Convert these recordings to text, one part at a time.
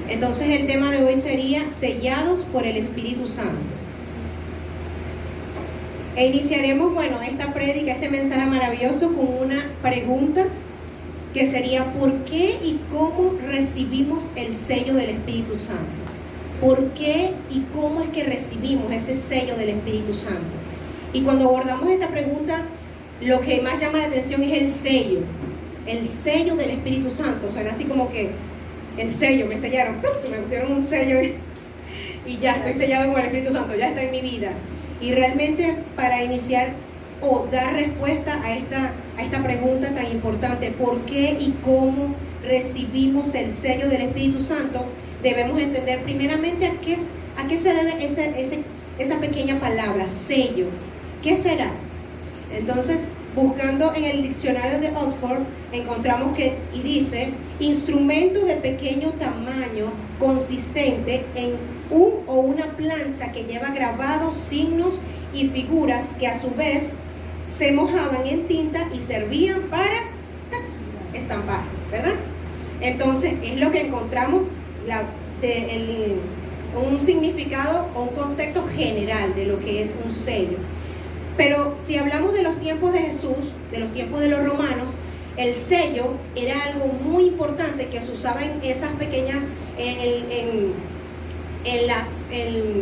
Entonces el tema de hoy sería sellados por el Espíritu Santo. E iniciaremos, esta prédica, este mensaje maravilloso con una pregunta que sería: ¿por qué y cómo recibimos el sello del Espíritu Santo? ¿Por qué y cómo es que recibimos ese sello del Espíritu Santo? Y cuando abordamos esta pregunta, lo que más llama la atención es el sello del Espíritu Santo. Suena así como que el sello, me sellaron, me pusieron un sello y ya estoy sellado con el Espíritu Santo, ya está en mi vida. Y realmente, para iniciar o dar respuesta a esta pregunta tan importante, ¿por qué y cómo recibimos el sello del Espíritu Santo?, debemos entender primeramente a qué se debe esa pequeña palabra, sello. ¿Qué será? Entonces, buscando en el diccionario de Oxford, encontramos que, y dice: instrumento de pequeño tamaño consistente en un o una plancha que lleva grabados, signos y figuras que a su vez se mojaban en tinta y servían para estampar, ¿verdad? Entonces, es lo que encontramos, un significado o un concepto general de lo que es un sello. Pero si hablamos de los tiempos de Jesús, de los tiempos de los romanos, el sello era algo muy importante que se usaba en esas pequeñas, en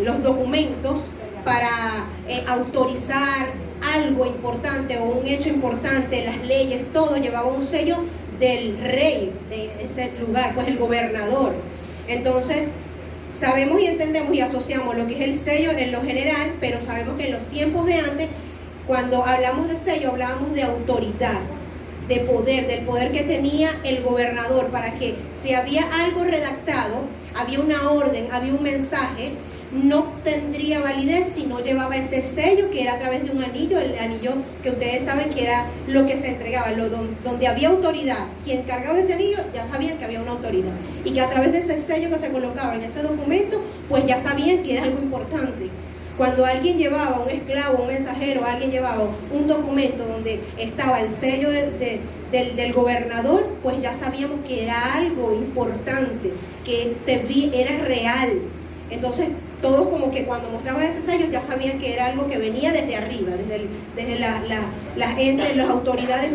los documentos para autorizar algo importante o un hecho importante, las leyes, todo llevaba un sello del rey de ese lugar, pues el gobernador. Entonces, sabemos y entendemos y asociamos lo que es el sello en lo general, pero sabemos que en los tiempos de antes, cuando hablamos de sello, hablábamos de autoridad, de poder, del poder que tenía el gobernador, para que si había algo redactado, había una orden, había un mensaje, no tendría validez si no llevaba ese sello, que era a través de un anillo, el anillo que ustedes saben que era lo que se entregaba, donde había autoridad. Quien cargaba ese anillo ya sabían que había una autoridad, y que a través de ese sello que se colocaba en ese documento, pues ya sabían que era algo importante. Cuando alguien llevaba, un esclavo, un mensajero, alguien llevaba un documento donde estaba el sello del gobernador, pues ya sabíamos que era algo importante, que era real. Entonces, todos como que cuando mostraban ese sello ya sabían que era algo que venía desde arriba, desde las autoridades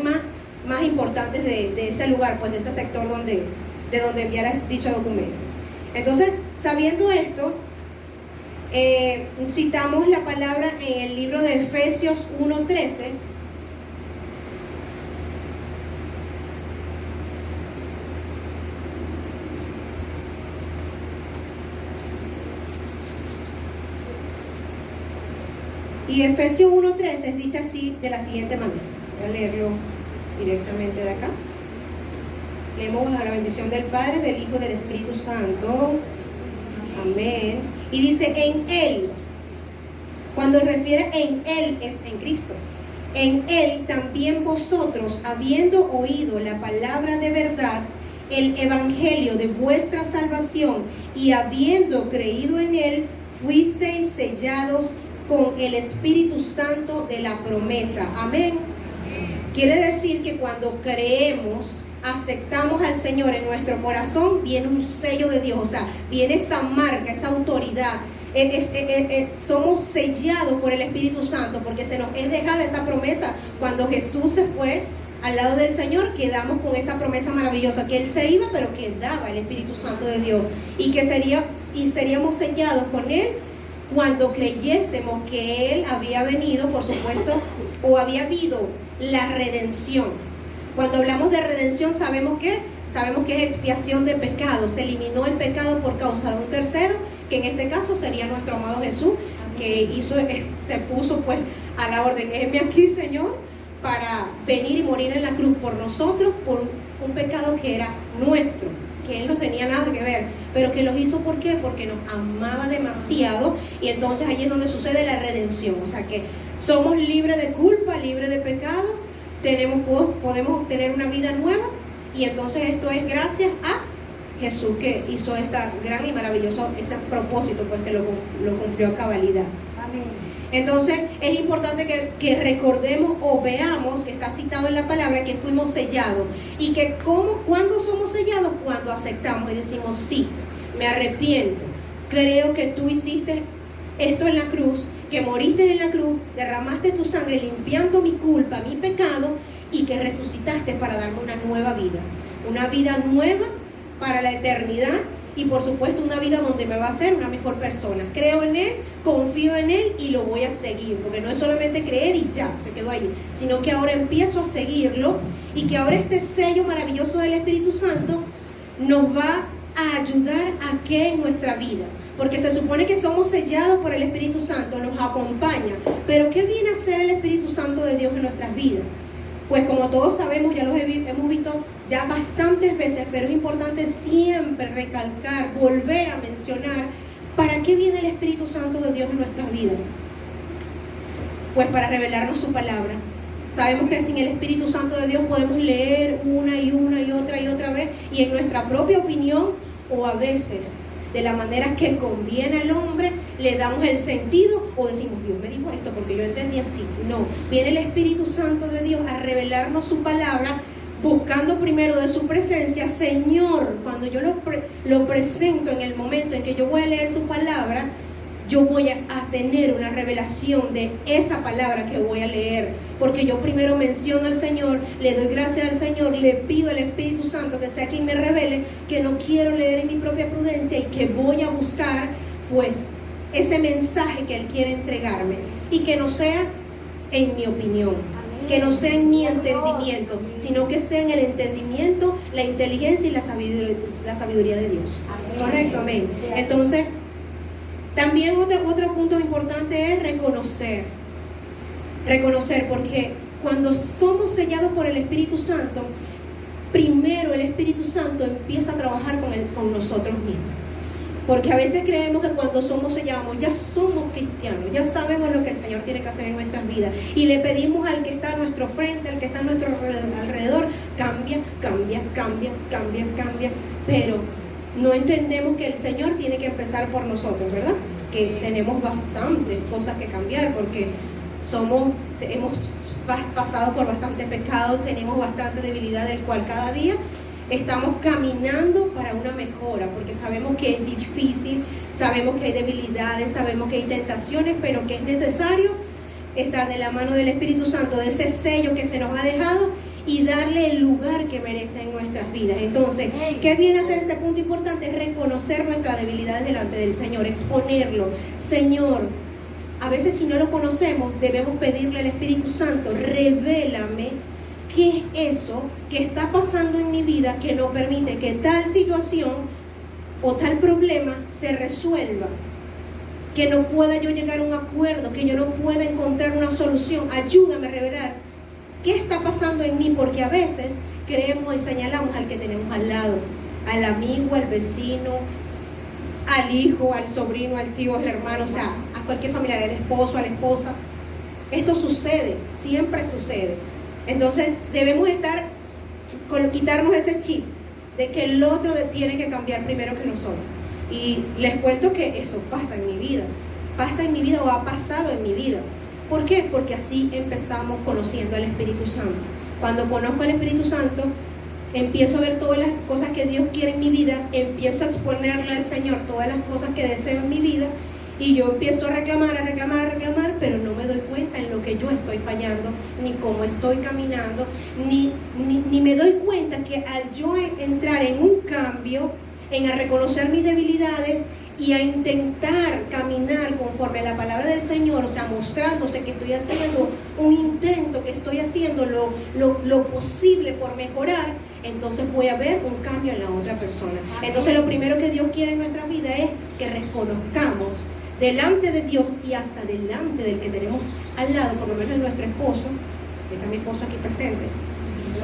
más importantes de ese lugar, pues de ese sector de donde enviara dicho documento. Entonces, sabiendo esto, citamos la palabra en el libro de Efesios 1:13. Y Efesios 1:13 dice así, de la siguiente manera. Voy a leerlo directamente de acá. Leemos a la bendición del Padre, del Hijo y del Espíritu Santo. Amén. Y dice: en Él. Cuando refiere en Él, es en Cristo. En Él también vosotros, habiendo oído la palabra de verdad, el evangelio de vuestra salvación, y habiendo creído en Él, fuisteis sellados con el Espíritu Santo de la promesa. Amén. Quiere decir que cuando creemos, aceptamos al Señor en nuestro corazón, viene un sello de Dios, o sea, viene esa marca, esa autoridad. Somos sellados por el Espíritu Santo, porque se nos es dejada esa promesa. Cuando Jesús se fue al lado del Señor, quedamos con esa promesa maravillosa, que Él se iba, pero quedaba el Espíritu Santo de Dios, y que seríamos sellados con Él cuando creyésemos que Él había venido, por supuesto, o había habido la redención. Cuando hablamos de redención, sabemos que es expiación de pecado. Se eliminó el pecado por causa de un tercero, que en este caso sería nuestro amado Jesús, que se puso pues a la orden: heme aquí, Señor, para venir y morir en la cruz por nosotros, por un pecado que era nuestro, que Él no tenía nada que ver, pero que los hizo. ¿Por qué? Porque nos amaba demasiado. Y entonces ahí es donde sucede la redención. O sea que somos libres de culpa, libres de pecado, podemos obtener una vida nueva, y entonces esto es gracias a Jesús, que hizo esta gran y maravilloso ese propósito, pues que lo cumplió a cabalidad. Amén. Entonces es importante que recordemos o veamos que está citado en la palabra que fuimos sellados, y que ¿cuándo somos sellados? Cuando aceptamos y decimos: sí, me arrepiento, creo que tú hiciste esto en la cruz, que moriste en la cruz, derramaste tu sangre limpiando mi culpa, mi pecado, y que resucitaste para darme una vida nueva para la eternidad, y por supuesto una vida donde me va a hacer una mejor persona. Creo en Él, confío en Él y lo voy a seguir, porque no es solamente creer y ya, se quedó ahí, sino que ahora empiezo a seguirlo, y que ahora este sello maravilloso del Espíritu Santo nos va a ayudar a que en nuestra vida, porque se supone que somos sellados por el Espíritu Santo, nos acompaña, pero ¿qué viene a hacer el Espíritu Santo de Dios en nuestras vidas? Pues como todos sabemos, ya hemos visto ya bastantes veces, pero es importante siempre recalcar, volver a mencionar, ¿para qué viene el Espíritu Santo de Dios en nuestras vidas? Pues para revelarnos su palabra. Sabemos que sin el Espíritu Santo de Dios podemos leer una y otra vez, y en nuestra propia opinión, o a veces de la manera que conviene al hombre, le damos el sentido o decimos, Dios me dijo esto porque yo entendí así. No, viene el Espíritu Santo de Dios a revelarnos su palabra, buscando primero de su presencia. Señor, cuando yo lo presento en el momento en que yo voy a leer su palabra, yo voy a tener una revelación de esa palabra que voy a leer, porque yo primero menciono al Señor, le doy gracias al Señor, le pido al Espíritu Santo que sea quien me revele, que no quiero leer en mi propia prudencia y que voy a buscar pues ese mensaje que Él quiere entregarme, y que no sea en mi opinión, que no sea en mi entendimiento, sino que sea en el entendimiento, la inteligencia y la sabiduría de Dios. Correcto, amén. Entonces, también otro punto importante es reconocer, porque cuando somos sellados por el Espíritu Santo, primero el Espíritu Santo empieza a trabajar con nosotros mismos. Porque a veces creemos que cuando somos sellados, ya somos cristianos, ya sabemos lo que el Señor tiene que hacer en nuestras vidas, y le pedimos al que está a nuestro frente, al que está a nuestro alrededor, cambia, pero no entendemos que el Señor tiene que empezar por nosotros, ¿verdad? Que tenemos bastantes cosas que cambiar, porque hemos pasado por bastante pecado, tenemos bastante debilidad, del cual cada día estamos caminando para una mejora, porque sabemos que es difícil, sabemos que hay debilidades, sabemos que hay tentaciones, pero que es necesario estar de la mano del Espíritu Santo, de ese sello que se nos ha dejado, y darle el lugar que merece en nuestras vidas. Entonces, ¿qué viene a ser este punto importante? Es reconocer nuestras debilidades delante del Señor, exponerlo. Señor, a veces si no lo conocemos, debemos pedirle al Espíritu Santo, revélame qué es eso que está pasando en mi vida que no permite que tal situación o tal problema se resuelva, que no pueda yo llegar a un acuerdo, que yo no pueda encontrar una solución. Ayúdame a revelar ¿qué está pasando en mí? Porque a veces creemos y señalamos al que tenemos al lado, al amigo, al vecino, al hijo, al sobrino, al tío, al hermano, o sea, a cualquier familiar, al esposo, a la esposa. Esto sucede, siempre sucede. Entonces debemos quitarnos ese chip de que el otro tiene que cambiar primero que nosotros. Y les cuento que eso pasa en mi vida o ha pasado en mi vida. ¿Por qué? Porque así empezamos conociendo al Espíritu Santo. Cuando conozco al Espíritu Santo, empiezo a ver todas las cosas que Dios quiere en mi vida, empiezo a exponerle al Señor todas las cosas que deseo en mi vida, y yo empiezo a reclamar, pero no me doy cuenta en lo que yo estoy fallando, ni cómo estoy caminando, ni me doy cuenta que al yo entrar en un cambio, en a reconocer mis debilidades, y a intentar caminar conforme a la palabra del Señor, o sea, mostrándose que estoy haciendo un intento, que estoy haciendo lo posible por mejorar, entonces voy a ver un cambio en la otra persona. Entonces lo primero que Dios quiere en nuestra vida es que reconozcamos delante de Dios y hasta delante del que tenemos al lado, por lo menos nuestro esposo, que está mi esposo aquí presente,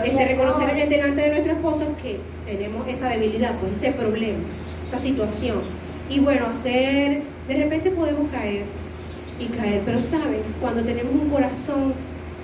reconocer delante de nuestro esposo que tenemos esa debilidad, pues ese problema, esa situación. Y bueno, de repente podemos caer, pero saben, cuando tenemos un corazón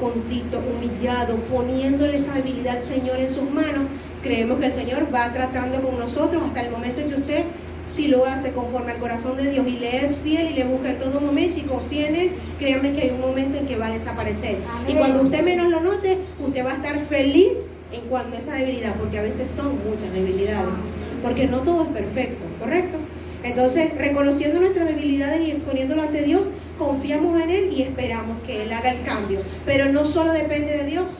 contrito, humillado, poniéndole esa debilidad al Señor en sus manos, creemos que el Señor va tratando con nosotros hasta el momento en que usted, si lo hace conforme al corazón de Dios y le es fiel y le busca en todo momento y confía en Él, créanme que hay un momento en que va a desaparecer. Amén. Y cuando usted menos lo note, usted va a estar feliz en cuanto a esa debilidad, porque a veces son muchas debilidades, porque no todo es perfecto, ¿correcto? Entonces, reconociendo nuestras debilidades y exponiéndolo ante Dios, confiamos en Él y esperamos que Él haga el cambio. Pero no solo depende de Dios.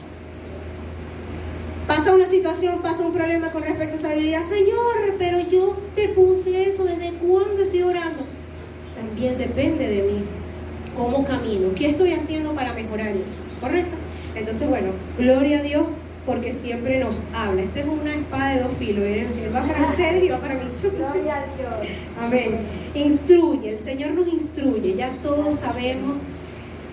Pasa una situación, pasa un problema con respecto a esa debilidad. Señor, pero yo te puse eso, ¿desde cuándo estoy orando? También depende de mí. ¿Cómo camino? ¿Qué estoy haciendo para mejorar eso? ¿Correcto? Entonces, bueno, gloria a Dios porque siempre nos habla. Esta es una espada de dos filos. Él va para ustedes y va para mí. Gloria a Dios. Amén. Instruye, el Señor nos instruye. Ya todos sabemos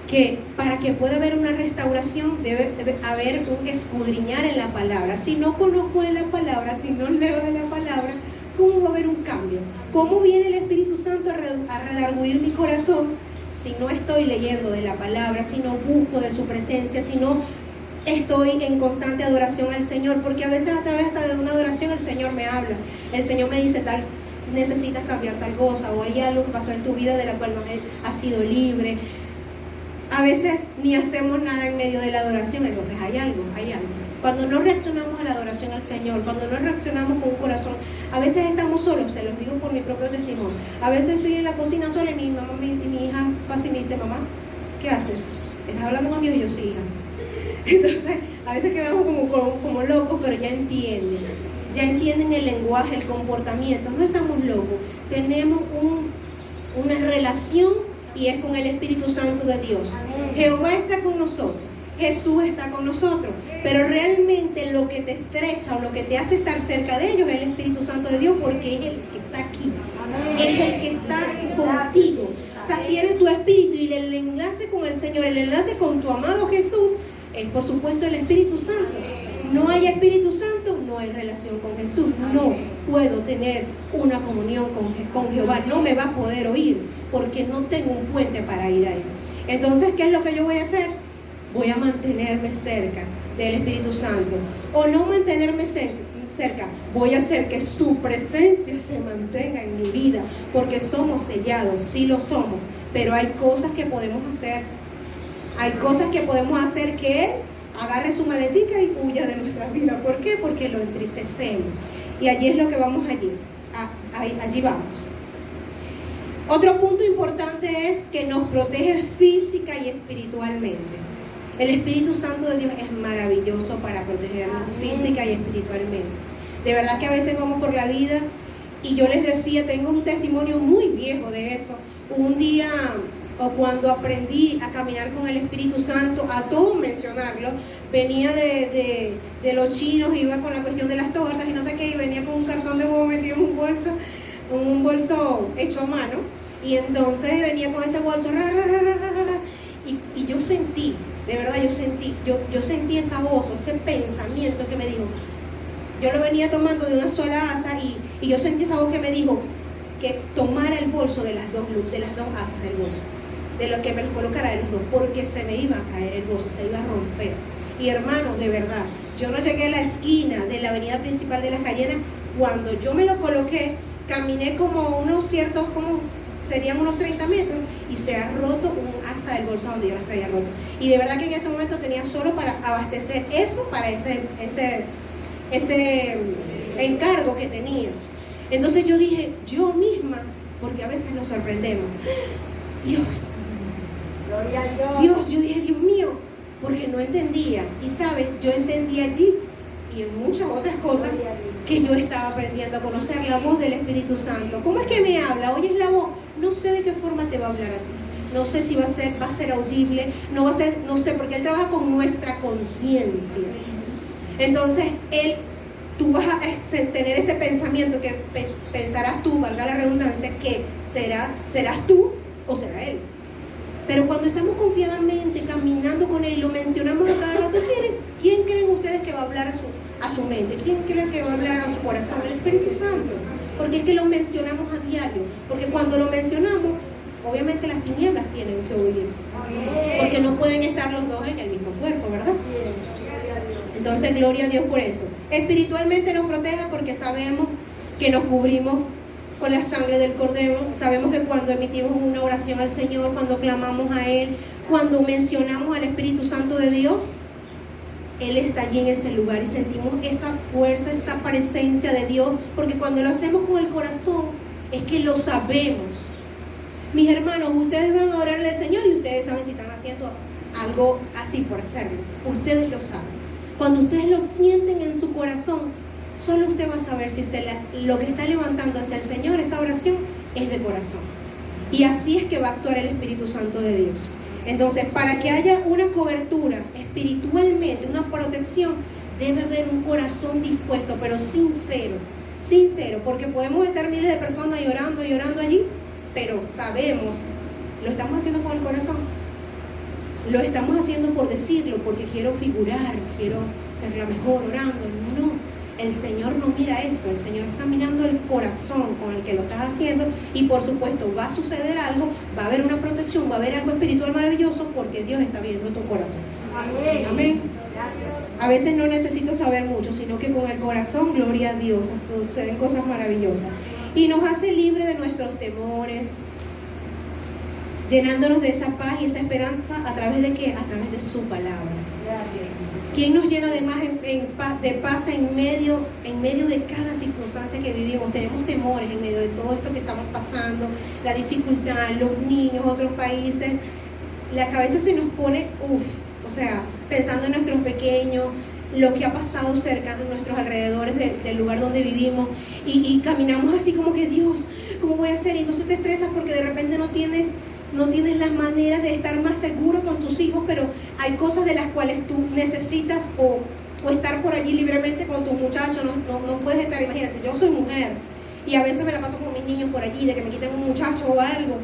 que para que pueda haber una restauración debe haber un escudriñar en la palabra. Si no conozco de la palabra, si no leo de la palabra, ¿cómo va a haber un cambio? ¿Cómo viene el Espíritu Santo a redarguir mi corazón si no estoy leyendo de la palabra, si no busco de su presencia, si no estoy en constante adoración al Señor? Porque a veces a través hasta de una adoración el Señor me habla, el Señor me dice tal, necesitas cambiar tal cosa, o hay algo que pasó en tu vida de la cual no has sido libre. A veces ni hacemos nada en medio de la adoración, entonces hay algo. Cuando no reaccionamos a la adoración al Señor, cuando no reaccionamos con un corazón, a veces estamos solos, se los digo por mi propio testimonio. A veces estoy en la cocina sola y mi mamá y mi hija fácil me dice, mamá, ¿qué haces? ¿Estás hablando con Dios? Y yo, sí, hija. Entonces, a veces quedamos como locos, pero ya entienden el lenguaje, el comportamiento. No estamos locos, tenemos una relación y es con el Espíritu Santo de Dios. Amén. Jehová está con nosotros, Jesús está con nosotros, pero realmente lo que te estrecha o lo que te hace estar cerca de ellos es el Espíritu Santo de Dios, porque es el que está aquí. Amén. Es el que está contigo. O sea, tienes tu espíritu y el enlace con el Señor, el enlace con tu amado Jesús es por supuesto el Espíritu Santo. No hay Espíritu Santo, no hay relación con Jesús. No puedo tener una comunión con Jehová, no me va a poder oír porque no tengo un puente para ir a Él. Entonces, ¿qué es lo que yo voy a hacer? Voy a mantenerme cerca del Espíritu Santo. O no mantenerme cerca, voy a hacer que su presencia se mantenga en mi vida, porque somos sellados, sí lo somos, pero hay cosas que podemos hacer. Hay cosas que podemos hacer que Él agarre su maletica y huya de nuestra vida. ¿Por qué? Porque lo entristecemos. Y allí es lo que vamos allí vamos. Otro punto importante es que nos protege física y espiritualmente. El Espíritu Santo de Dios es maravilloso para protegernos física y espiritualmente. De verdad que a veces vamos por la vida y yo les decía, tengo un testimonio muy viejo de eso. Un día, o cuando aprendí a caminar con el Espíritu Santo, a todo mencionarlo, venía de los chinos, iba con la cuestión de las tortas y no sé qué, y venía con un cartón de huevo metido en un bolso hecho a mano, y entonces venía con ese bolso, y yo sentí, de verdad yo sentí esa voz, ese pensamiento que me dijo, yo lo venía tomando de una sola asa, y yo sentí esa voz que me dijo que tomara el bolso de las dos asas del bolso, de lo que me lo colocara de los dos, porque se me iba a caer el bolso, se iba a romper. Y hermanos, de verdad, yo no llegué a la esquina de la avenida principal de Las Cayenas. Cuando yo me lo coloqué, caminé como serían unos 30 metros, y se ha roto un asa del bolso donde yo las traía roto. Y de verdad que en ese momento tenía solo para abastecer eso, para ese encargo que tenía. Entonces yo dije, yo misma, porque a veces nos sorprendemos, Dios, gloria a Dios, yo dije, Dios mío, porque no entendía. Y sabes, yo entendí allí y en muchas otras cosas que yo estaba aprendiendo a conocer la voz del Espíritu Santo. ¿Cómo es que me habla? ¿Oyes la voz? No sé de qué forma te va a hablar a ti. No sé si va a ser audible, no sé, porque Él trabaja con nuestra conciencia. Entonces, tú vas a tener ese pensamiento que pensarás tú, valga la redundancia, que serás tú o será Él. Pero cuando estamos confiadamente caminando con Él, lo mencionamos a cada rato, ¿quién creen ustedes que va a hablar a su mente? ¿Quién creen que va a hablar a su corazón? El Espíritu Santo. Porque es que lo mencionamos a diario. Porque cuando lo mencionamos, obviamente las tinieblas tienen que huir. Porque no pueden estar los dos en el mismo cuerpo, ¿verdad? Entonces, gloria a Dios por eso. Espiritualmente nos protege porque sabemos que nos cubrimos con la sangre del Cordero. Sabemos que cuando emitimos una oración al Señor, cuando clamamos a Él, cuando mencionamos al Espíritu Santo de Dios, Él está allí en ese lugar y sentimos esa fuerza, esa presencia de Dios, porque cuando lo hacemos con el corazón, es que lo sabemos. Mis hermanos, ustedes van a orarle al Señor y ustedes saben si están haciendo algo así por hacerlo. Ustedes lo saben. Cuando ustedes lo sienten en su corazón, solo usted va a saber si usted lo que está levantando hacia el Señor, esa oración, es de corazón. Y así es que va a actuar el Espíritu Santo de Dios. Entonces, para que haya una cobertura espiritualmente, una protección, debe haber un corazón dispuesto, pero sincero, porque podemos estar miles de personas llorando allí, pero sabemos, ¿lo estamos haciendo con el corazón? Lo estamos haciendo por decirlo, porque quiero figurar, quiero ser la mejor orando. No, el Señor no mira eso, el Señor está mirando el corazón con el que lo estás haciendo, y por supuesto va a suceder algo, va a haber una protección, va a haber algo espiritual maravilloso, porque Dios está viendo tu corazón. Amén. Amén. Gracias. A veces no necesito saber mucho, sino que con el corazón, gloria a Dios, suceden cosas maravillosas. Y nos hace libre de nuestros temores, llenándonos de esa paz y esa esperanza, ¿a través de qué? A través de su palabra. Gracias. ¿Quién nos llena de paz en medio de cada circunstancia que vivimos? Tenemos temores en medio de todo esto que estamos pasando, la dificultad, los niños, otros países. La cabeza se nos pone, pensando en nuestros pequeños, lo que ha pasado cerca de nuestros alrededores del lugar donde vivimos, y caminamos así como que, Dios, ¿cómo voy a hacer? Y entonces te estresas porque de repente no tienes las maneras de estar más seguro con tus hijos, pero hay cosas de las cuales tú necesitas o estar por allí libremente con tus muchachos. No puedes estar, imagínate, yo soy mujer y a veces me la paso con mis niños por allí, de que me quiten un muchacho o algo.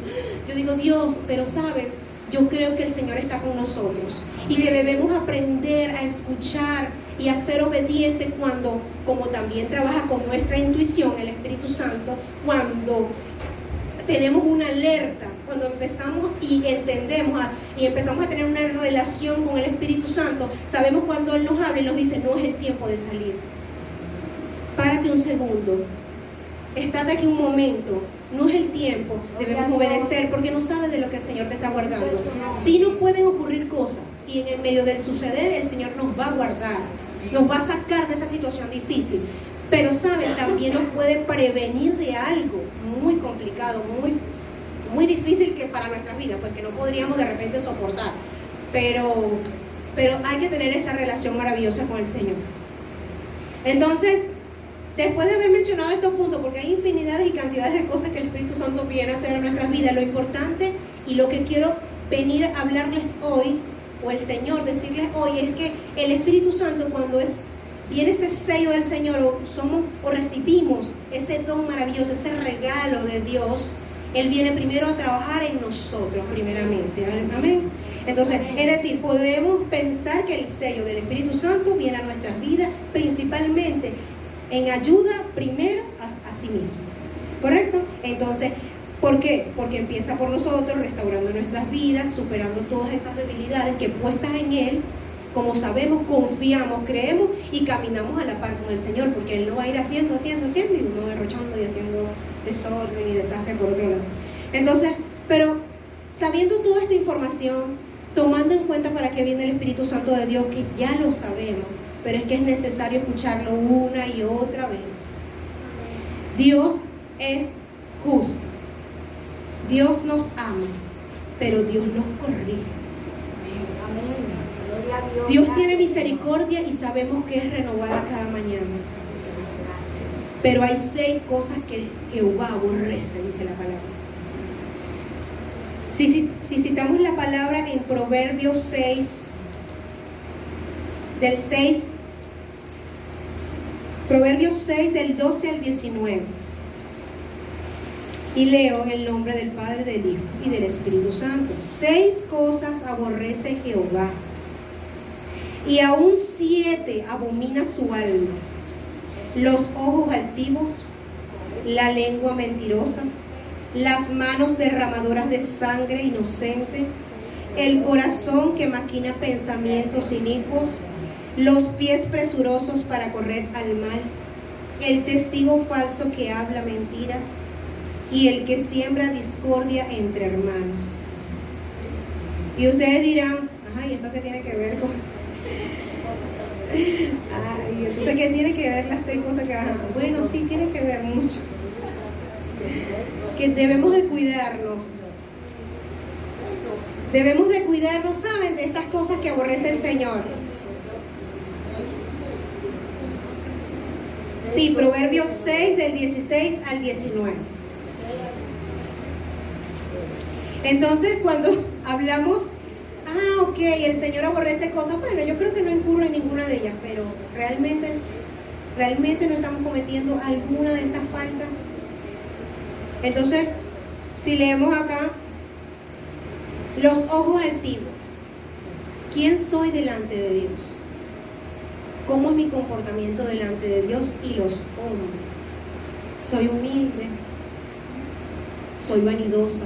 Yo digo, Dios, pero ¿sabe? Yo creo que el Señor está con nosotros y que debemos aprender a escuchar y a ser obedientes cuando, como también trabaja con nuestra intuición el Espíritu Santo, cuando tenemos una alerta, cuando empezamos y entendemos y empezamos a tener una relación con el Espíritu Santo, sabemos cuando Él nos habla y nos dice, no es el tiempo de salir. Párate un segundo, estate aquí un momento, no es el tiempo, debemos obedecer porque no sabes de lo que el Señor te está guardando. Sí nos pueden ocurrir cosas y en el medio del suceder el Señor nos va a guardar, nos va a sacar de esa situación difícil, pero ¿saben? También nos puede prevenir de algo muy complicado, muy difícil que para nuestras vidas, pues que no podríamos de repente soportar, pero hay que tener esa relación maravillosa con el Señor. Entonces, después de haber mencionado estos puntos, porque hay infinidades y cantidades de cosas que el Espíritu Santo viene a hacer en nuestras vidas, lo importante y lo que quiero venir a hablarles hoy, o el Señor decirles hoy, es que el Espíritu Santo, cuando viene ese sello del Señor, o recibimos ese don maravilloso, ese regalo de Dios, Él viene primero a trabajar en nosotros, primeramente. Amén. Entonces, es decir, podemos pensar que el sello del Espíritu Santo viene a nuestras vidas principalmente en ayuda primero a sí mismo. ¿Correcto? Entonces, ¿por qué? Porque empieza por nosotros, restaurando nuestras vidas, superando todas esas debilidades que puestas en Él, como sabemos, confiamos, creemos y caminamos a la par con el Señor, porque Él no va a ir haciendo y uno derrochando y haciendo desorden y desastre por otro lado. Entonces, pero sabiendo toda esta información, tomando en cuenta para qué viene el Espíritu Santo de Dios, que ya lo sabemos, pero es que es necesario escucharlo una y otra vez. Dios es justo, Dios nos ama, pero Dios nos corrige. Dios tiene misericordia y sabemos que es renovada cada mañana. Pero hay 6 cosas que Jehová aborrece, dice la palabra. Si citamos la palabra en Proverbios 6, Proverbios 6 del 12 al 19. Y leo en el nombre del Padre, del Hijo y del Espíritu Santo. 6 cosas aborrece Jehová, y aún 7 abomina su alma: los ojos altivos, la lengua mentirosa, las manos derramadoras de sangre inocente, el corazón que maquina pensamientos inicuos, los pies presurosos para correr al mal, el testigo falso que habla mentiras, y el que siembra discordia entre hermanos. Y ustedes dirán, ¿y esto qué tiene que ver con...? Entonces, ¿qué tiene que ver las 6 cosas que van a hacer? Bueno, sí, tiene que ver mucho. que debemos de cuidarnos. Debemos de cuidarnos, ¿saben? De estas cosas que aborrece el Señor. Sí, Proverbios 6 del 16 al 19. Entonces, cuando hablamos, ok, el Señor aborrece cosas, bueno, yo creo que no incurro en ninguna de ellas, pero realmente no estamos cometiendo alguna de estas faltas. Entonces, si leemos acá, los ojos altivos. ¿Quién soy delante de Dios? ¿Cómo es mi comportamiento delante de Dios y los hombres? ¿Soy humilde? ¿Soy vanidosa?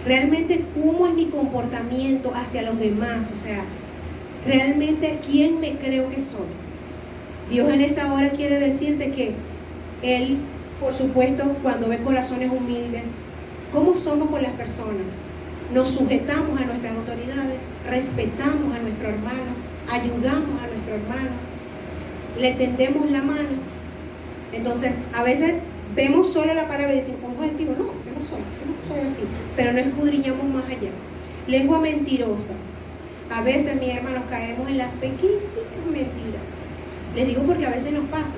Realmente, ¿cómo es mi comportamiento hacia los demás? O sea, realmente, ¿quién me creo que soy? Dios en esta hora quiere decirte que Él, por supuesto, cuando ve corazones humildes, ¿cómo somos con las personas? Nos sujetamos a nuestras autoridades, respetamos a nuestro hermano, ayudamos a nuestro hermano, le tendemos la mano. Entonces, a veces vemos solo la palabra y decimos, ojo altivo, no, yo no soy así, pero no escudriñamos más allá. Lengua mentirosa. A veces, mis hermanos, caemos en las pequeñitas mentiras. Les digo porque a veces nos pasa.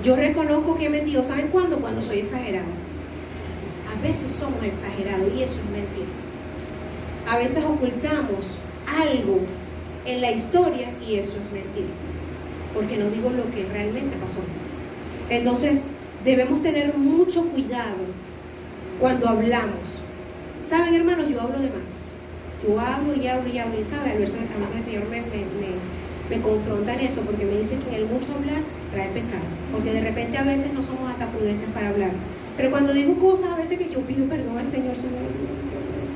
Yo reconozco que he mentido. ¿Saben cuándo? Cuando soy exagerado. A veces somos exagerados y eso es mentira. A veces ocultamos algo en la historia y eso es mentira, porque no digo lo que realmente pasó. Entonces, debemos tener mucho cuidado cuando hablamos. ¿Saben, hermanos? Yo hablo de más. Yo hablo y hablo y hablo y, ¿saben? A veces el Señor me confronta en eso, porque me dice que en el mucho hablar trae pecado, porque de repente a veces no somos hasta prudentes para hablar. Pero cuando digo cosas, a veces que yo pido perdón al Señor,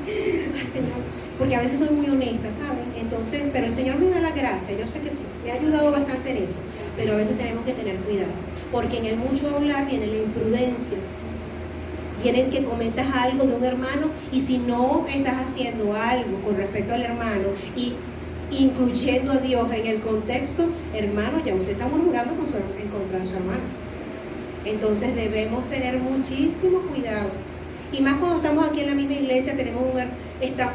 ay Señor, porque a veces soy muy honesta, ¿saben? Entonces, pero el Señor me da la gracia, yo sé que sí, me ha ayudado bastante en eso, pero a veces tenemos que tener cuidado, porque en el mucho hablar viene la imprudencia, viene que comentas algo de un hermano y si no estás haciendo algo con respecto al hermano y incluyendo a Dios en el contexto, hermano, ya usted está murmurando en contra de su hermano. Entonces debemos tener muchísimo cuidado. Y más cuando estamos aquí en la misma iglesia,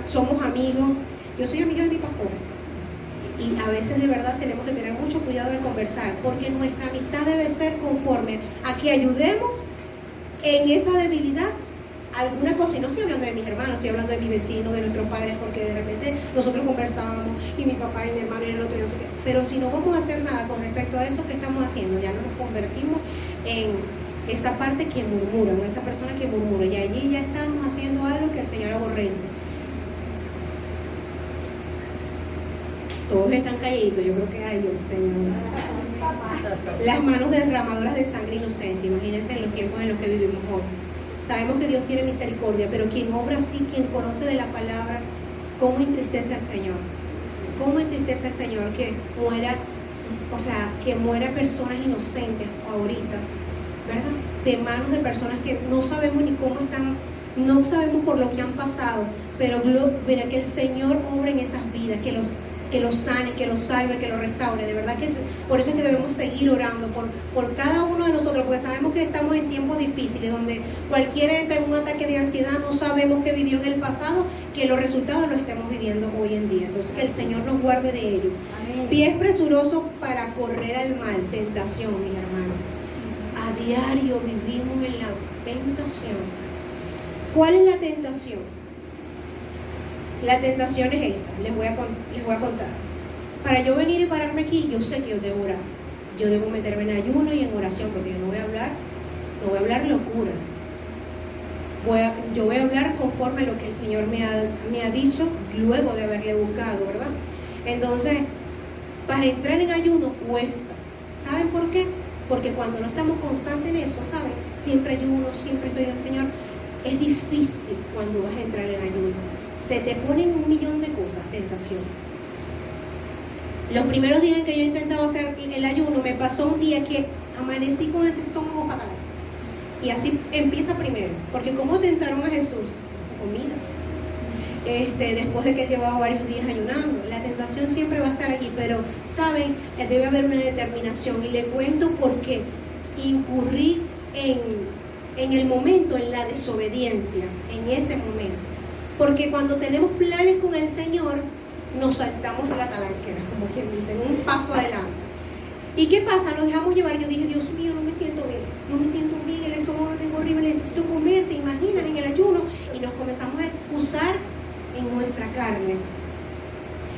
somos amigos. Yo soy amiga de mi pastora. Y a veces de verdad tenemos que tener mucho cuidado al conversar, porque nuestra amistad debe ser conforme a que ayudemos en esa debilidad alguna cosa. Y no estoy hablando de mis hermanos, estoy hablando de mi vecino, de nuestros padres, porque de repente nosotros conversábamos y mi papá y mi hermano y el otro y no sé qué. Pero si no vamos a hacer nada con respecto a eso que estamos haciendo, ya no nos convertimos en esa parte que murmura, ¿no? Esa persona que murmura, y allí ya estamos haciendo algo que el Señor aborrece. Todos están calladitos, yo creo que hay el Señor. Las manos derramadoras de sangre inocente, imagínense en los tiempos en los que vivimos hoy. Sabemos que Dios tiene misericordia, pero quien obra así, quien conoce de la palabra, ¿cómo entristece al Señor? ¿Cómo entristece al Señor que muera personas inocentes ahorita, ¿verdad? De manos de personas que no sabemos ni cómo están, no sabemos por lo que han pasado, pero verá que el Señor obra en esas vidas, que los sane, que los salve, que los restaure. De verdad que por eso es que debemos seguir orando por cada uno de nosotros, porque sabemos que estamos en tiempos difíciles, donde cualquiera entra en un ataque de ansiedad, no sabemos qué vivió en el pasado, que los resultados los estemos viviendo hoy en día. Entonces que el Señor nos guarde de ello. Amén. Pies presurosos para correr al mal, tentación, mis hermanos. A diario vivimos en la tentación. ¿Cuál es la tentación? La tentación es esta, les voy a contar. Para yo venir y pararme aquí, yo sé que yo debo orar. Yo debo meterme en ayuno y en oración, porque yo no voy a hablar locuras. Yo voy a hablar conforme a lo que el Señor me ha dicho luego de haberle buscado, ¿verdad? Entonces, para entrar en ayuno cuesta. ¿Saben por qué? Porque cuando no estamos constantes en eso, ¿saben? Siempre ayuno, siempre estoy en el Señor. Es difícil cuando vas a entrar en ayuno. Se te ponen un millón de cosas, tentación. Los primeros días en que yo intentaba hacer el ayuno, me pasó un día que amanecí con ese estómago fatal. Y así empieza primero. Porque ¿cómo tentaron a Jesús? Comida. Después de que él llevaba varios días ayunando. La tentación siempre va a estar allí, pero, ¿saben? Debe haber una determinación. Y le cuento por qué incurrí en el momento, en la desobediencia, en ese momento. Porque cuando tenemos planes con el Señor, nos saltamos de la talanquera, como quien dice, un paso adelante. ¿Y qué pasa? Nos dejamos llevar. Yo dije, Dios mío, no me siento bien, el estómago lo tengo horrible, necesito comer, ¿te imaginas? En el ayuno, y nos comenzamos a excusar en nuestra carne.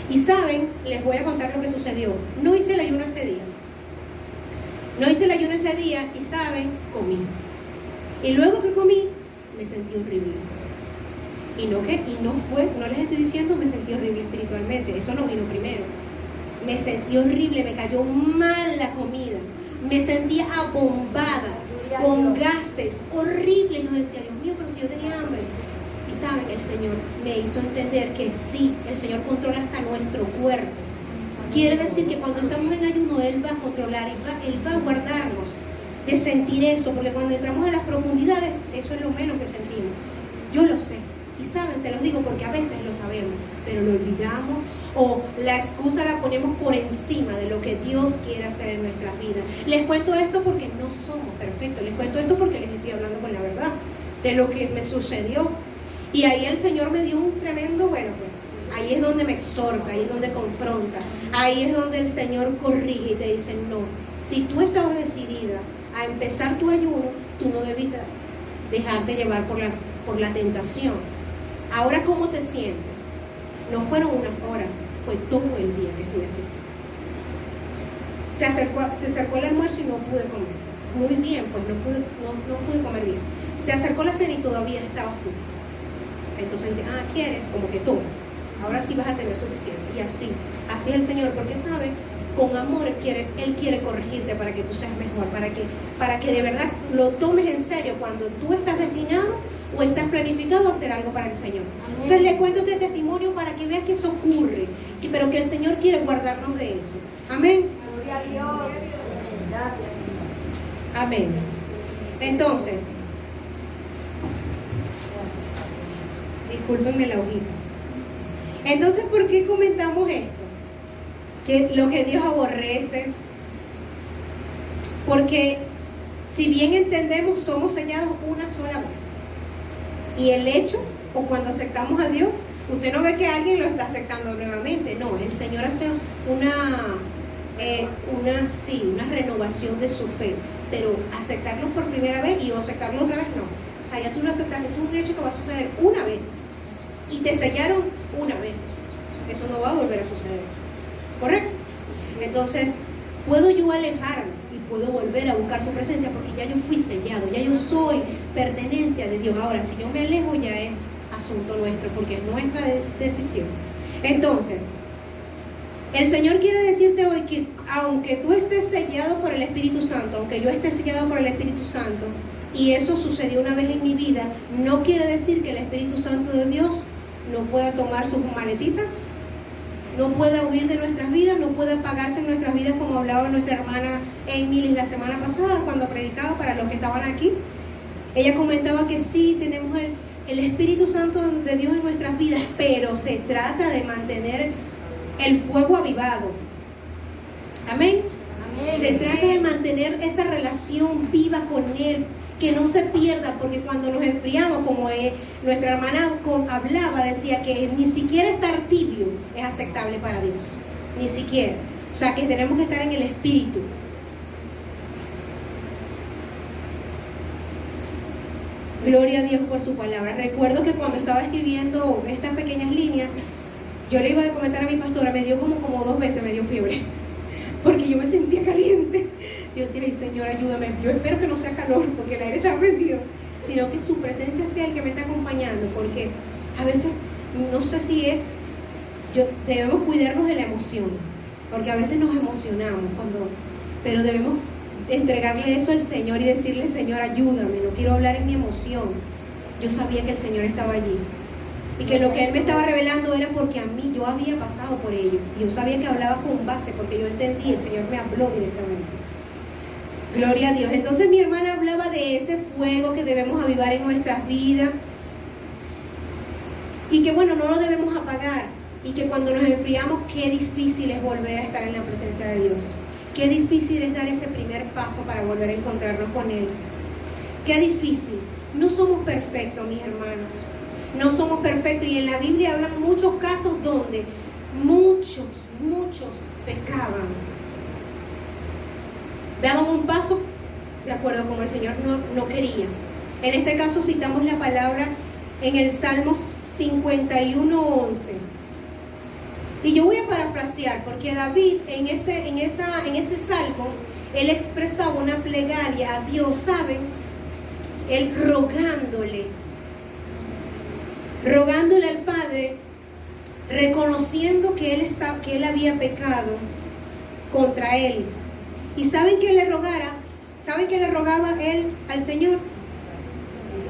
Y saben, les voy a contar lo que sucedió. No hice el ayuno ese día, y saben, comí. Y luego que comí, me sentí horrible. No les estoy diciendo me sentí horrible espiritualmente, eso no vino primero. Me sentí horrible, me cayó mal la comida, me sentía abombada, con gases, horrible. Yo decía, Dios mío, pero si yo tenía hambre. Y saben, el Señor me hizo entender que sí, el Señor controla hasta nuestro cuerpo. Quiere decir que cuando estamos en ayuno, Él va a controlar, Él va a guardarnos de sentir eso, porque cuando entramos a las profundidades, eso es lo menos que sentimos. Yo lo sé. Y saben, se los digo porque a veces lo sabemos, pero lo olvidamos o la excusa la ponemos por encima de lo que Dios quiere hacer en nuestras vidas. Les cuento esto porque no somos perfectos, les cuento esto porque les estoy hablando con la verdad de lo que me sucedió. Y ahí el Señor me dio un tremendo, pues ahí es donde me exhorta, ahí es donde confronta, ahí es donde el Señor corrige y te dice, no, si tú estabas decidida a empezar tu ayuno, tú no debiste dejarte llevar por la tentación. Ahora, ¿cómo te sientes? No fueron unas horas, fue todo el día que estuve así. Se acercó el almuerzo y no pude comer. Muy bien, pues no pude comer bien. Se acercó la cena y todavía estaba full. Entonces dice, ¿quieres? Como que toma. Ahora sí vas a tener suficiente. Y así es el Señor, porque sabe, con amor Él quiere corregirte para que tú seas mejor, para que de verdad lo tomes en serio cuando tú estás destinado o estás planificado a hacer algo para el Señor. Amén. Entonces le cuento este testimonio para que veas que eso ocurre, pero que el Señor quiere guardarnos de eso. Amén. Gloria a Dios. Gracias. Amén. Entonces, discúlpenme la hojita. Entonces, ¿por qué comentamos esto? Que lo que Dios aborrece. Porque si bien entendemos, somos sellados una sola vez. Y el hecho, o cuando aceptamos a Dios, usted no ve que alguien lo está aceptando nuevamente. No, el Señor hace una renovación de su fe. Pero aceptarlo por primera vez y aceptarlo otra vez no. O sea, ya tú lo aceptas, es un hecho que va a suceder una vez. Y te sellaron una vez. Eso no va a volver a suceder. ¿Correcto? Entonces, puedo yo alejarme y puedo volver a buscar su presencia porque ya yo fui sellado, ya yo soy pertenencia de Dios. Ahora, si yo me alejo ya es asunto nuestro porque es nuestra decisión. Entonces, el Señor quiere decirte hoy que aunque tú estés sellado por el Espíritu Santo, aunque yo esté sellado por el Espíritu Santo, y eso sucedió una vez en mi vida, no quiere decir que el Espíritu Santo de Dios no pueda tomar sus maletitas, no pueda huir de nuestras vidas, no pueda apagarse en nuestras vidas, como hablaba nuestra hermana Emily la semana pasada cuando predicaba para los que estaban aquí. Ella comentaba que sí, tenemos el Espíritu Santo de Dios en nuestras vidas, pero se trata de mantener el fuego avivado. Amén. Amén. Se trata de mantener esa relación viva con Él, que no se pierda, porque cuando nos enfriamos, como nuestra hermana hablaba, decía que ni siquiera estar tibio es aceptable para Dios, ni siquiera. O sea que tenemos que estar en el Espíritu. Gloria a Dios por su palabra. Recuerdo que cuando estaba escribiendo estas pequeñas líneas, yo le iba a comentar a mi pastora, me dio como 2 veces, me dio fiebre, porque yo me sentía caliente. Yo decía, ay Señor, ayúdame. Yo espero que no sea calor, porque el aire está prendido, sino que su presencia sea el que me está acompañando, porque a veces, no sé si debemos cuidarnos de la emoción, porque a veces nos emocionamos, pero debemos entregarle eso al Señor y decirle, Señor, ayúdame, no quiero hablar en mi emoción. Yo sabía que el Señor estaba allí, y que lo que Él me estaba revelando era porque a mí yo había pasado por ello, y yo sabía que hablaba con base, porque yo entendí, el Señor me habló directamente. Gloria a Dios. Entonces mi hermana hablaba de ese fuego que debemos avivar en nuestras vidas, y que bueno, no lo debemos apagar, y que cuando nos enfriamos, qué difícil es volver a estar en la presencia de Dios, qué difícil es dar ese primer paso para volver a encontrarnos con Él. Qué difícil. No somos perfectos, mis hermanos. No somos perfectos. Y en la Biblia hablan muchos casos donde muchos pecaban. Daban un paso de acuerdo como el Señor no quería. En este caso citamos la palabra en el Salmo 51:11. Y yo voy a parafrasear, porque David en ese salmo, él expresaba una plegaria a Dios, ¿saben? Él rogándole al Padre, reconociendo que él había pecado contra él. ¿Y saben qué le rogara? ¿Saben qué le rogaba él al Señor?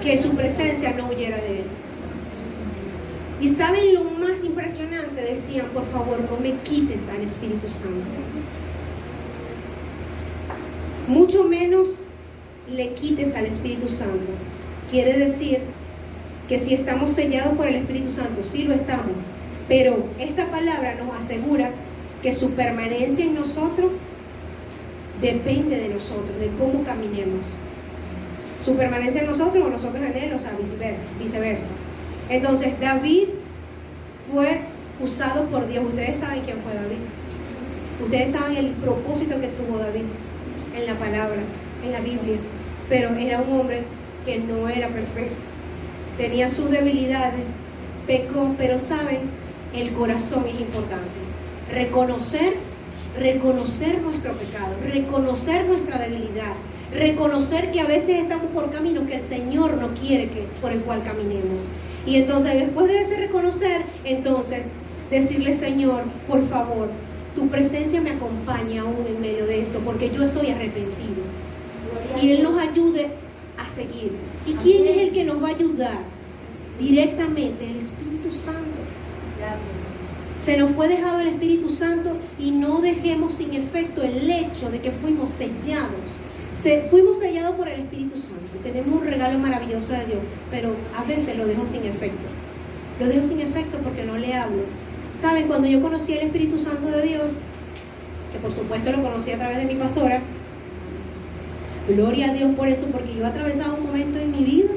Que su presencia no huyera de él. Y ¿saben lo más impresionante? Decían, por favor, no me quites al Espíritu Santo. Mucho menos le quites al Espíritu Santo. Quiere decir que si estamos sellados por el Espíritu Santo, sí lo estamos, pero esta palabra nos asegura que su permanencia en nosotros depende de nosotros, de cómo caminemos. Su permanencia en nosotros o nosotros en él, o sea, viceversa. Entonces, David fue usado por Dios. Ustedes saben quién fue David. Ustedes saben el propósito que tuvo David en la palabra, en la Biblia. Pero era un hombre que no era perfecto. Tenía sus debilidades, pecó, pero saben, el corazón es importante. Reconocer nuestro pecado, reconocer nuestra debilidad, reconocer que a veces estamos por caminos que el Señor no quiere por el cual caminemos. Y entonces, después de ese reconocer, entonces decirle, Señor, por favor, tu presencia me acompaña aún en medio de esto, porque yo estoy arrepentido. Y Él nos ayude a seguir. ¿Y quién es el que nos va a ayudar? Directamente, el Espíritu Santo. Se nos fue dejado el Espíritu Santo y no dejemos sin efecto el hecho de que fuimos sellados. Fuimos sellados por el Espíritu Santo. Tenemos un regalo maravilloso de Dios, pero a veces lo dejo sin efecto. Lo dejo sin efecto porque no le hablo. ¿Saben? Cuando yo conocí el Espíritu Santo de Dios, que por supuesto lo conocí a través de mi pastora, gloria a Dios por eso, porque yo atravesaba un momento en mi vida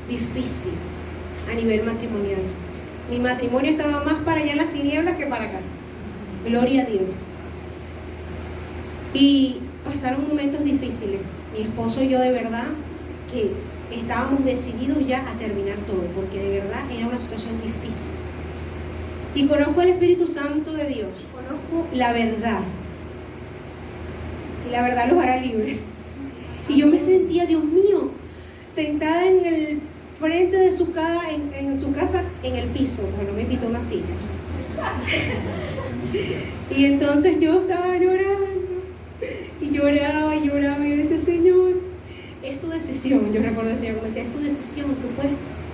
difícil a nivel matrimonial. Mi matrimonio estaba más para allá en las tinieblas que para acá. Gloria a Dios. Y pasaron momentos difíciles. Mi esposo y yo de verdad que estábamos decididos ya a terminar todo, porque de verdad era una situación difícil. Y conozco el Espíritu Santo de Dios, conozco la verdad. Y la verdad los hará libres. Y yo me sentía, Dios mío, sentada en el frente de su casa, en su casa, en el piso. Bueno, me invitó a una silla. Y entonces yo estaba llorando. Y lloraba y lloraba. Y yo decía, Señor, es tu decisión. Yo recuerdo al Señor como decía, es tu decisión.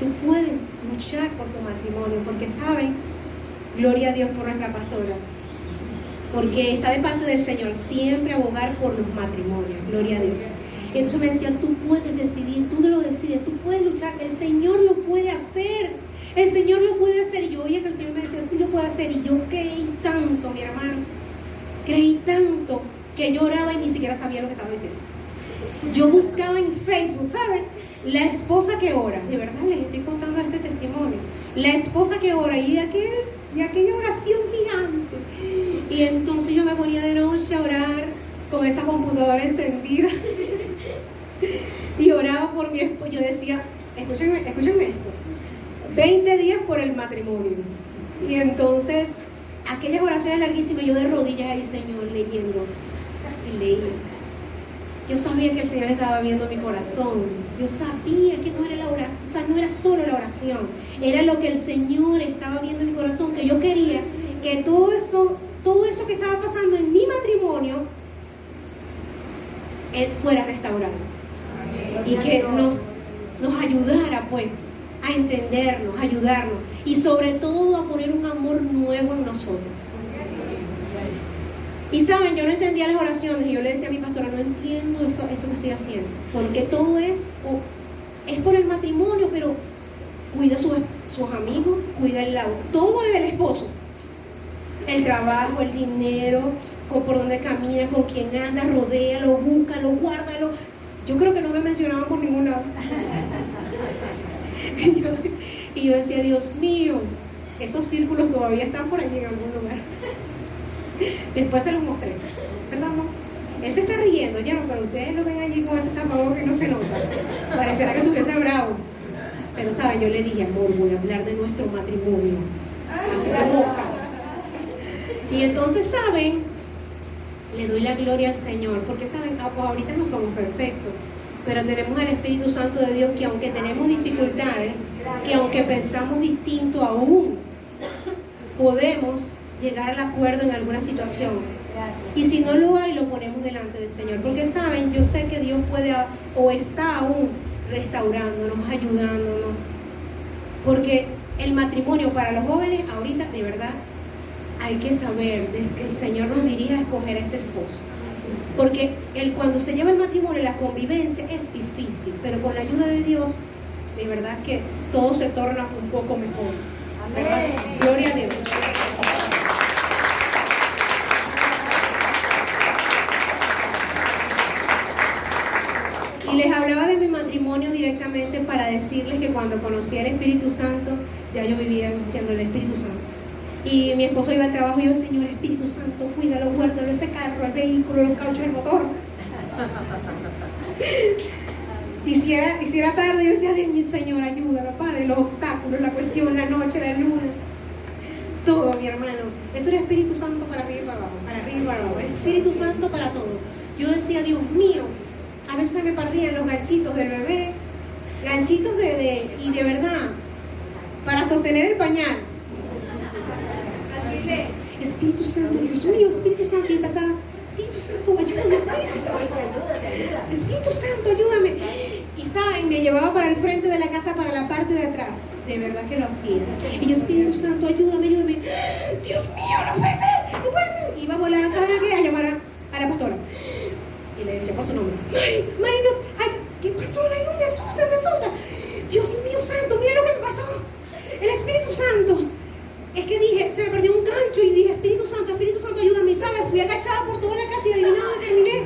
Tú puedes luchar por tu matrimonio. Porque saben, gloria a Dios por nuestra pastora. Porque está de parte del Señor siempre abogar por los matrimonios. Gloria a Dios. Y entonces me decía, tú puedes decidir, tú lo decides, tú puedes luchar, el Señor lo puede hacer, el Señor lo puede hacer. Y yo oía que el Señor me decía, sí lo puede hacer. Y yo creí tanto, mi hermano, creí tanto que lloraba y ni siquiera sabía lo que estaba diciendo. Yo buscaba en Facebook, ¿saben? La esposa que ora, de verdad les estoy contando este testimonio, la esposa que ora y aquella oración gigante. Y entonces yo me ponía de noche a orar con esa computadora encendida y oraba por mi esposo. Yo decía, escúchenme esto, 20 días por el matrimonio. Y entonces aquellas oraciones larguísimas, yo de rodillas ahí, Señor, leyendo y leía. Yo sabía que el Señor estaba viendo mi corazón. Yo sabía que no era la oración, o sea, no era solo la oración, era lo que el Señor estaba viendo en mi corazón, que yo quería que todo eso que estaba pasando en mi matrimonio fuera restaurado. Y que nos ayudara pues a entendernos, a ayudarnos y sobre todo a poner un amor nuevo en nosotros. Y saben, yo no entendía las oraciones y yo le decía a mi pastora, no entiendo eso que estoy haciendo, porque todo es por el matrimonio, pero cuida sus amigos, cuida el lado, todo es del esposo, el trabajo, el dinero, por donde camina, con quién anda, rodéalo, búscalo, guárdalo, Yo creo que no me mencionaban por ningún lado. Y yo decía, Dios mío, esos círculos todavía están por allí en algún lugar. Después se los mostré, ¿verdad, amor? Él se está riendo ya, pero ustedes lo ven allí con ese tapabocas que no se nota. Parecerá que estuviese bravo. Pero, ¿saben? Yo le dije, amor, voy a hablar de nuestro matrimonio. Así de boca. Y entonces, ¿saben? Le doy la gloria al Señor, porque, ¿saben? Pues ahorita no somos perfectos, pero tenemos el Espíritu Santo de Dios que aunque tenemos dificultades, que aunque pensamos distinto aún, podemos llegar al acuerdo en alguna situación. Y si no lo hay, lo ponemos delante del Señor. Porque, ¿saben? Yo sé que Dios puede o está aún restaurándonos, ayudándonos. Porque el matrimonio para los jóvenes, ahorita, de verdad, hay que saber que el Señor nos dirija a escoger a ese esposo. Porque cuando se lleva el matrimonio, la convivencia es difícil. Pero con la ayuda de Dios, de verdad que todo se torna un poco mejor. ¿Verdad? Gloria a Dios. Y les hablaba de mi matrimonio directamente para decirles que cuando conocí al Espíritu Santo, ya yo vivía siendo el Espíritu Santo. Y mi esposo iba al trabajo y yo, Señor Espíritu Santo, cuídalo, guárdalo, ese carro, el vehículo, los cauchos del motor. Hiciera tarde, yo decía, Dios mío, Señor, ayúdalo, Padre, los obstáculos, la cuestión, la noche, la luna. Todo, mi hermano. Eso era Espíritu Santo para arriba y para abajo, para arriba y para abajo. Espíritu Santo para todo. Yo decía, Dios mío, a veces se me perdían los ganchitos del bebé, ganchitos y de verdad, para sostener el pañal. Espíritu Santo, Dios mío, Espíritu Santo, y empezaba, Espíritu Santo, ayúdame, Espíritu Santo, ayúdame. Y saben, me llevaba para el frente de la casa, para la parte de atrás, de verdad que lo hacía. Y yo, Espíritu Santo, ayúdame, ayúdame. Dios mío, no puede ser, no puede ser. Iba a volar, ¿saben qué? A llamar a la pastora. Y le decía por su nombre, Mari, no, ay, ¿qué pasó? Ay, no, me asusta. Dios mío santo, mira lo que me pasó. El Espíritu Santo. Es que dije, se me perdió un gancho y dije, Espíritu Santo, ayúdame. ¿Sabes? Fui agachada por toda la casa y adivina dónde terminé.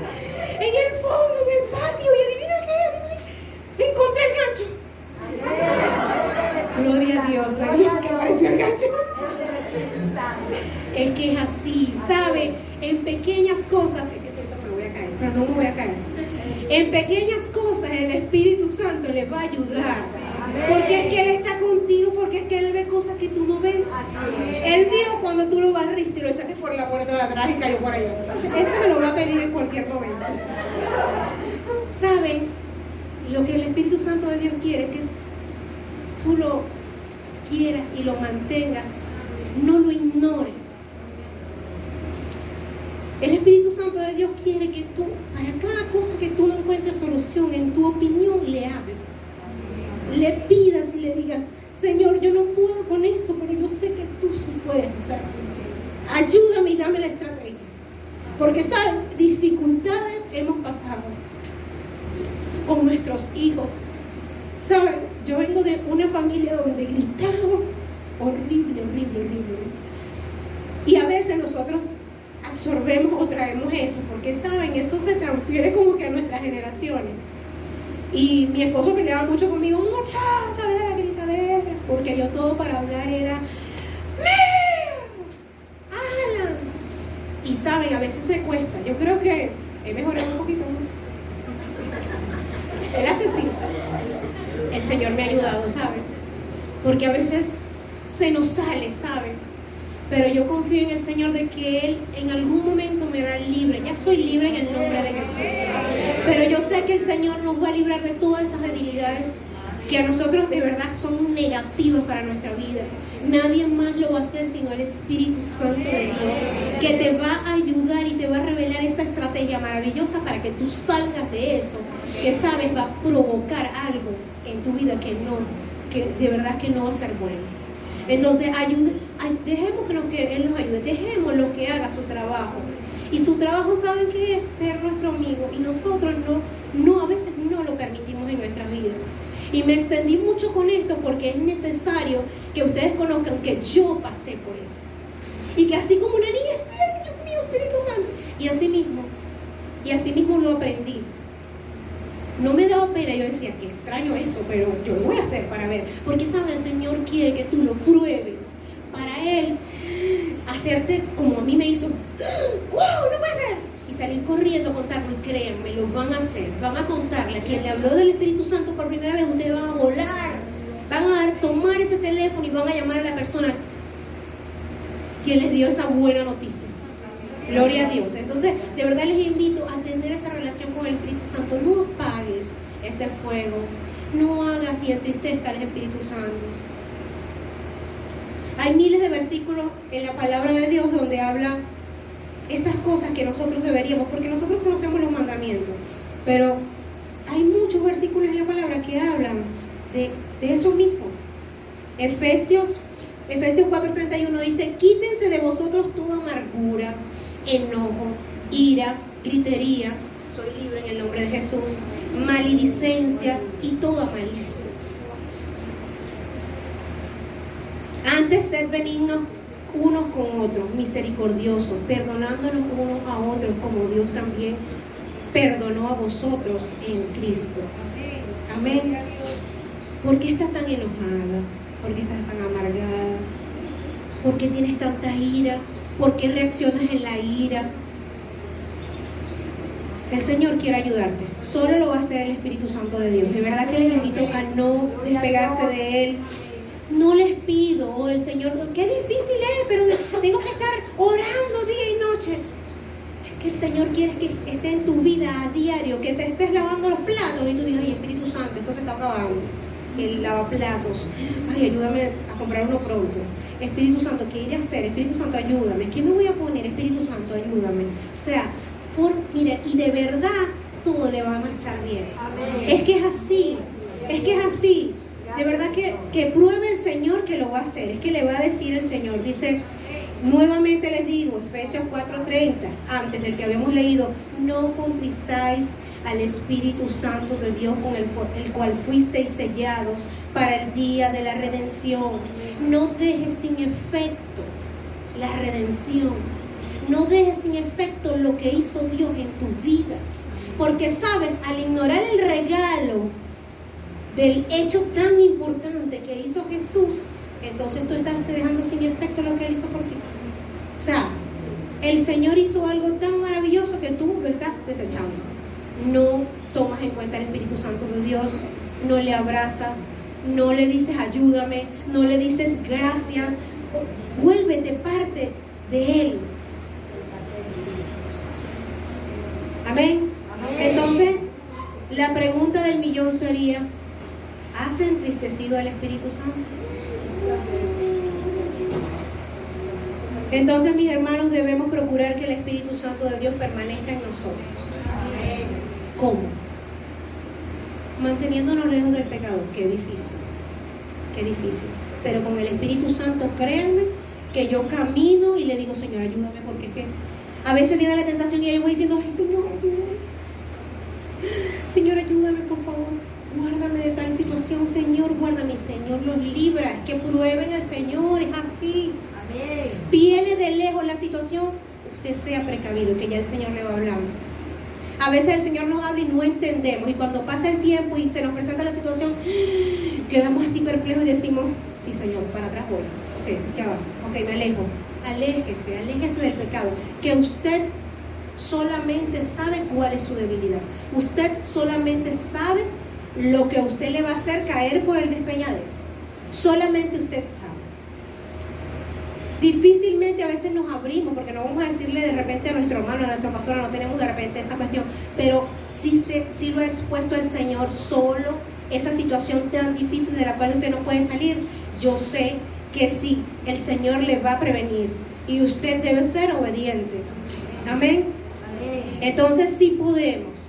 En el fondo, en el patio. Y adivina qué, encontré el gancho. Gloria a Dios, ¿sabes? Que apareció el gancho. Es que es así, ¿sabe? En pequeñas cosas, es que siento que me voy a caer, pero no me voy a caer. En pequeñas cosas el Espíritu Santo les va a ayudar. Porque es que Él está contigo, porque es que Él ve cosas que tú no ves. Él vio cuando tú lo barriste y lo echaste por la puerta de atrás y cayó por allá. Entonces, Él se me lo va a pedir en cualquier momento. ¿Saben? Lo que el Espíritu Santo de Dios quiere es que tú lo quieras y lo mantengas. No lo ignores. El Espíritu Santo de Dios quiere que tú, para cada cosa que tú no encuentres solución, en tu opinión le hables. Le pidas y le digas, Señor, yo no puedo con esto, pero yo sé que tú sí puedes hacer. Ayúdame y dame la estrategia. Porque, ¿saben? Dificultades hemos pasado con nuestros hijos. ¿Saben? Yo vengo de una familia donde gritaban horrible. Y a veces nosotros absorbemos o traemos eso, porque, ¿saben? Eso se transfiere como que a nuestras generaciones. Y mi esposo peleaba mucho conmigo, muchacha, de la gritadera, porque yo todo para hablar era Alan. Y saben, a veces me cuesta. Yo creo que he mejorado un poquito. Él hace así. El Señor me ha ayudado, ¿saben? Porque a veces se nos sale, ¿saben? Pero yo confío en el Señor de que Él en algún momento me hará libre. Ya soy libre en el nombre de Jesús. Pero yo sé que el Señor nos va a librar de todas esas debilidades que a nosotros de verdad son negativas para nuestra vida. Nadie más lo va a hacer sino el Espíritu Santo de Dios, que te va a ayudar y te va a revelar esa estrategia maravillosa para que tú salgas de eso, que sabes va a provocar algo en tu vida que de verdad que no va a ser bueno. Entonces, dejemos que Él nos ayude, dejémoslo que haga su trabajo. Y su trabajo, ¿saben qué es? Ser nuestro amigo. Y nosotros a veces no lo permitimos en nuestra vida. Y me extendí mucho con esto porque es necesario que ustedes conozcan que yo pasé por eso. Y que así como una niña, ¡ay, Dios mío, Espíritu Santo! Y así mismo lo aprendí. No me daba pena, yo decía, qué extraño eso, pero yo lo voy a hacer para ver. Porque, ¿sabes? El Señor quiere que tú lo pruebes. Para Él, hacerte como a mí me hizo, ¡wow! ¡No puede ser! Y salir corriendo a contarlo. Y créanme, lo van a hacer. Van a contarle a quien le habló del Espíritu Santo por primera vez. Ustedes van a volar. Van a tomar ese teléfono y van a llamar a la persona que les dio esa buena noticia. Gloria a Dios. Entonces, de verdad les invito a tener esa relación con el Espíritu Santo. No apagues ese fuego. No hagas y entristezca al Espíritu Santo. Hay miles de versículos en la palabra de Dios donde habla esas cosas que nosotros deberíamos, porque nosotros conocemos los mandamientos, pero hay muchos versículos en la palabra que hablan de eso mismo. Efesios 4:31 dice: quítense de vosotros toda amargura, enojo, ira, gritería, soy libre en el nombre de Jesús, maledicencia y toda malicia. Antes sed benignos unos con otros, misericordiosos, perdonándonos unos a otros como Dios también perdonó a vosotros en Cristo. Amén. ¿Por qué estás tan enojada? ¿Por qué estás tan amargada? ¿Por qué tienes tanta ira? ¿Por qué reaccionas en la ira? El Señor quiere ayudarte. Solo lo va a hacer el Espíritu Santo de Dios. De verdad que les invito a no despegarse de Él. No les pido, oh, el Señor, qué difícil es, pero tengo que estar orando día y noche. Es que el Señor quiere que esté en tu vida a diario, que te estés lavando los platos y tú digas: ay, Espíritu Santo, esto se está acabando. El lavaplatos, ay, ayúdame a comprar uno pronto. Espíritu Santo, ¿qué iré a hacer? Espíritu Santo, ayúdame. ¿Qué me voy a poner? Espíritu Santo, ayúdame. O sea, mire, y de verdad todo le va a marchar bien. Amén. Es que es así, De verdad que pruebe el Señor que lo va a hacer. Es que le va a decir el Señor. Dice, nuevamente les digo, Efesios 4:30, antes del que habíamos leído: no contristáis al Espíritu Santo de Dios, con el cual fuisteis sellados para el día de la redención. No dejes sin efecto la redención. No dejes sin efecto lo que hizo Dios en tu vida. Porque, sabes, al ignorar el regalo del hecho tan importante que hizo Jesús, entonces tú estás dejando sin efecto lo que Él hizo por ti. O sea, el Señor hizo algo tan maravilloso que tú lo estás desechando. No tomas en cuenta el Espíritu Santo de Dios, no le abrazas, no le dices ayúdame, no le dices gracias. Vuélvete parte de Él. Amén. Entonces, la pregunta del millón sería: ¿has entristecido al Espíritu Santo? Entonces, mis hermanos, debemos procurar que el Espíritu Santo de Dios permanezca en nosotros. ¿Cómo? Manteniéndonos lejos del pecado. Qué difícil. Pero con el Espíritu Santo, créanme que yo camino y le digo: Señor, ayúdame, porque es que a veces viene la tentación y yo voy diciendo: ay, Señor, ayúdame. Señor, ayúdame, por favor. Guárdame de tal situación, Señor, guárdame. Señor, los libra. Es que prueben al Señor, es así. Amén. Viene de lejos la situación, usted sea precavido, que ya el Señor le va hablando. A veces el Señor nos habla y no entendemos, y cuando pasa el tiempo y se nos presenta la situación, quedamos así perplejos y decimos: sí, Señor, para atrás voy. Ok, ya va, ok, me alejo. Aléjese del pecado, que usted solamente sabe cuál es su debilidad. Usted solamente sabe lo que a usted le va a hacer caer por el despeñadero. Solamente usted sabe. Difícilmente a veces nos abrimos, porque no vamos a decirle de repente a nuestro hermano, a nuestra pastora, no tenemos de repente esa cuestión, pero sí lo ha expuesto el Señor solo, esa situación tan difícil de la cual usted no puede salir. Yo sé que sí, el Señor le va a prevenir y usted debe ser obediente. Amén. Entonces sí podemos,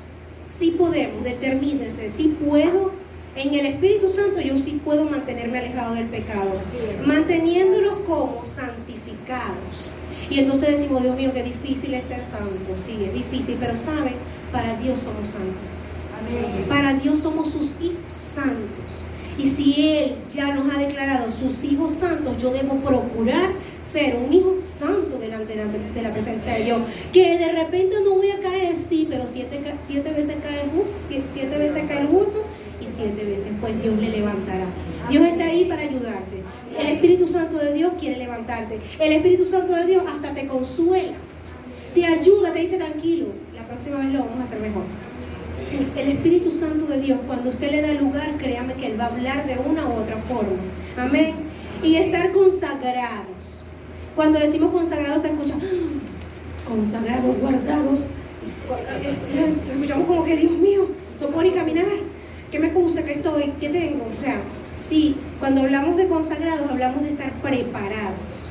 determínense, sí puedo, en el Espíritu Santo yo sí puedo mantenerme alejado del pecado, manteniéndolos como santificados. Y entonces decimos: Dios mío, qué difícil es ser santo. Sí, es difícil, pero saben, para Dios somos santos. Amén. Para Dios somos sus hijos santos. Y si Él ya nos ha declarado sus hijos santos, yo debo procurar ser un hijo santo delante de la presencia de Dios. Que de repente no voy a caer, sí, pero siete veces cae el justo, siete veces cae el justo y 7 veces pues Dios le levantará. Dios está ahí para ayudarte. El Espíritu Santo de Dios quiere levantarte. El Espíritu Santo de Dios hasta te consuela, te ayuda, te dice tranquilo, la próxima vez lo vamos a hacer mejor. Es el Espíritu Santo de Dios. Cuando usted le da lugar, créame que Él va a hablar de una u otra forma. Amén. Y estar consagrados. Cuando decimos consagrados se escucha consagrados, guardados. Escuchamos como que Dios mío, no puedo ni caminar. ¿Qué me puse? ¿Qué estoy? ¿Qué tengo? O sea, sí, cuando hablamos de consagrados hablamos de estar preparados,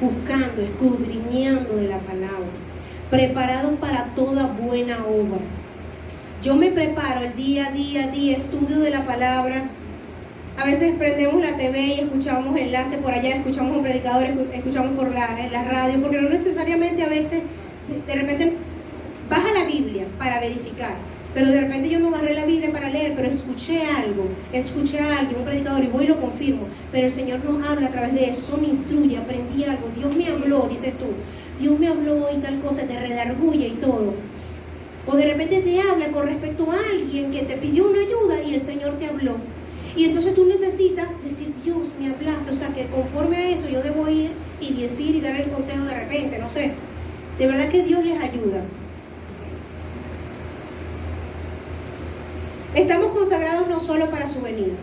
buscando, escudriñando de la palabra, preparados para toda buena obra. Yo me preparo el día a día, estudio de la palabra. A veces prendemos la TV y escuchamos enlaces por allá, escuchamos un predicador, escuchamos por la radio, porque no necesariamente a veces, de repente, baja la Biblia para verificar, pero de repente yo no agarré la Biblia para leer, pero escuché a alguien, un predicador, y voy y lo confirmo, pero el Señor nos habla a través de eso, me instruye, aprendí algo, Dios me habló, dices tú, Dios me habló y tal cosa, te redarguye y todo. O de repente te habla con respecto a alguien que te pidió una ayuda y el Señor te habló. Y entonces tú necesitas decir, Dios, me hablaste, o sea que conforme a esto yo debo ir y decir y dar el consejo de repente, no sé. De verdad que Dios les ayuda. Estamos consagrados no solo para su venida.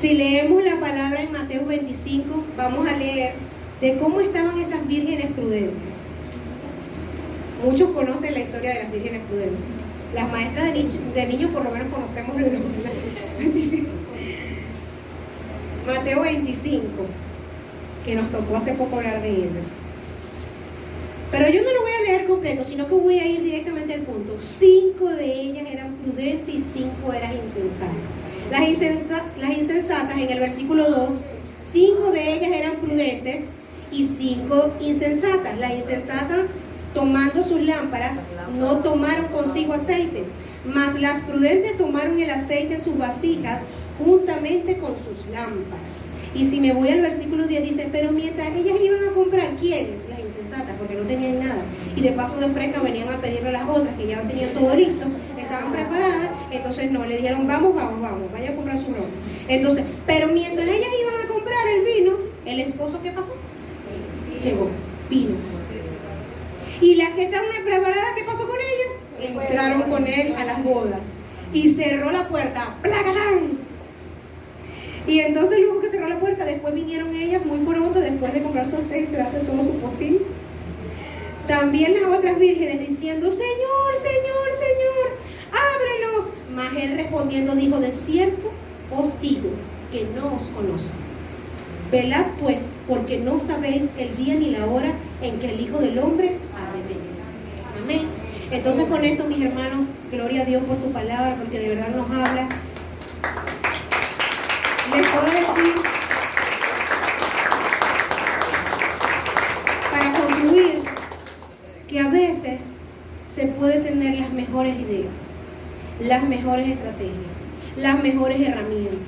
Si leemos la palabra en Mateo 25, vamos a leer de cómo estaban esas vírgenes prudentes. Muchos conocen la historia de las vírgenes prudentes. Las maestras de niños por lo menos conocemos el Mateo 25, que nos tocó hace poco hablar de ella. Pero yo no lo voy a leer completo, sino que voy a ir directamente al punto. 5 de ellas eran prudentes y 5 eran insensatas. Las insensatas, en el versículo 2, 5 de ellas eran prudentes y 5 insensatas. Las insensatas, tomando sus lámparas, no tomaron consigo aceite, mas las prudentes tomaron el aceite en sus vasijas juntamente con sus lámparas. Y si me voy al versículo 10 dice, pero mientras ellas iban a comprar, ¿quiénes? Las insensatas, porque no tenían nada. Y de paso de fresca venían a pedirle a las otras que ya tenían todo listo, estaban preparadas, entonces no, le dijeron, vamos, vaya a comprar su ropa. Entonces, pero mientras ellas iban a comprar el vino, el esposo, ¿qué pasó? Llegó, vino. Y las que estaban preparadas, ¿qué pasó con ellas? Entraron con él a las bodas. Y cerró la puerta. ¡Placatán! Y entonces luego que cerró la puerta, después vinieron ellas muy pronto, después de comprar su aceite, hacen todo su postín. También las otras vírgenes diciendo, Señor, ábrenos. Mas él respondiendo dijo, de cierto os digo que no os conozco. Velad pues, porque no sabéis el día ni la hora en que el Hijo del Hombre ha de venir. Amén. Entonces con esto, mis hermanos, gloria a Dios por su palabra, porque de verdad nos habla. Les puedo decir, para concluir, que a veces se puede tener las mejores ideas, las mejores estrategias, las mejores herramientas,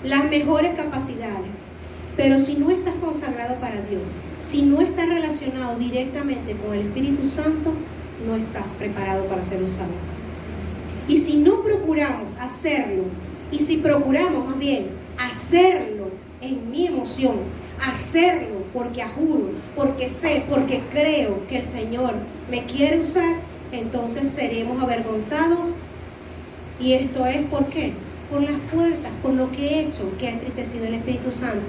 las mejores capacidades, pero si no estás consagrado para Dios, si no estás relacionado directamente con el Espíritu Santo, no estás preparado para ser usado. Y si no procuramos hacerlo, y si procuramos más bien hacerlo en mi emoción, hacerlo porque juro, porque sé, porque creo que el Señor me quiere usar, entonces seremos avergonzados. Y esto es ¿por qué? Por las puertas, por lo que he hecho, que ha entristecido el Espíritu Santo.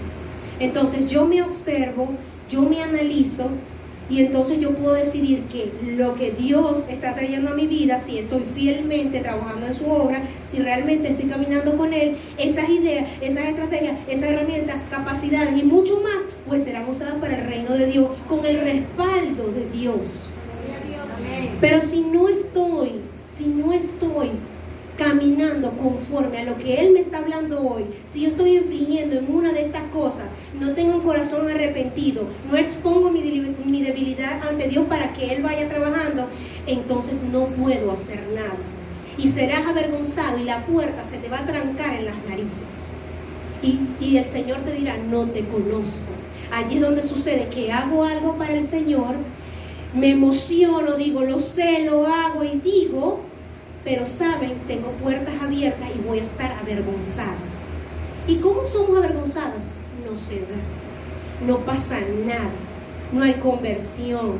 Entonces yo me observo, yo me analizo, y entonces yo puedo decidir que lo que Dios está trayendo a mi vida, si estoy fielmente trabajando en su obra, si realmente estoy caminando con Él, esas ideas, esas estrategias, esas herramientas, capacidades y mucho más, pues serán usadas para el reino de Dios, con el respaldo de Dios. Pero si no estoy caminando conforme a lo que Él me está hablando hoy, si yo estoy infringiendo en una de estas cosas, no tengo un corazón arrepentido, no expongo mi debilidad ante Dios para que Él vaya trabajando, entonces no puedo hacer nada. Y serás avergonzado y la puerta se te va a trancar en las narices. Y el Señor te dirá, no te conozco. Allí es donde sucede que hago algo para el Señor, me emociono, digo, lo sé, lo hago y digo, pero saben, tengo puertas abiertas y voy a estar avergonzado. ¿Y cómo somos avergonzados? No se da, no pasa nada, no hay conversión,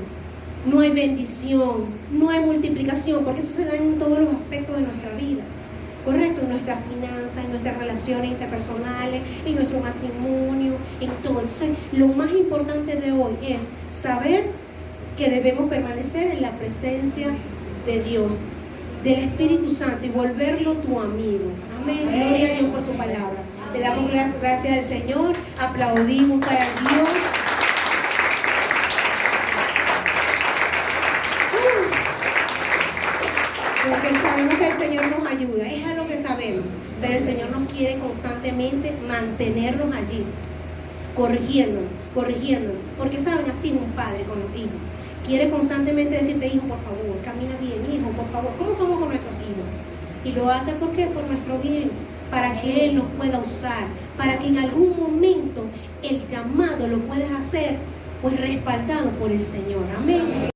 no hay bendición, no hay multiplicación, porque eso se da en todos los aspectos de nuestra vida. Correcto, en nuestras finanzas, en nuestras relaciones interpersonales, en nuestro matrimonio, en todo. Entonces, lo más importante de hoy es saber que debemos permanecer en la presencia de Dios, del Espíritu Santo, y volverlo tu amigo. Amén. Gloria a Dios por su palabra. Le damos gracias al Señor, aplaudimos para Dios. Porque sabemos que el Señor nos ayuda, es a lo que sabemos, pero el Señor nos quiere constantemente mantenernos allí, corrigiéndonos, porque saben, así es un padre con los hijos, quiere constantemente decirte, hijo, por favor, camina bien, hijo, por favor. ¿Cómo somos con nuestros hijos? Y lo hace, ¿por qué? Por nuestro bien, para que Él nos pueda usar, para que en algún momento el llamado lo puedas hacer, pues respaldado por el Señor. Amén.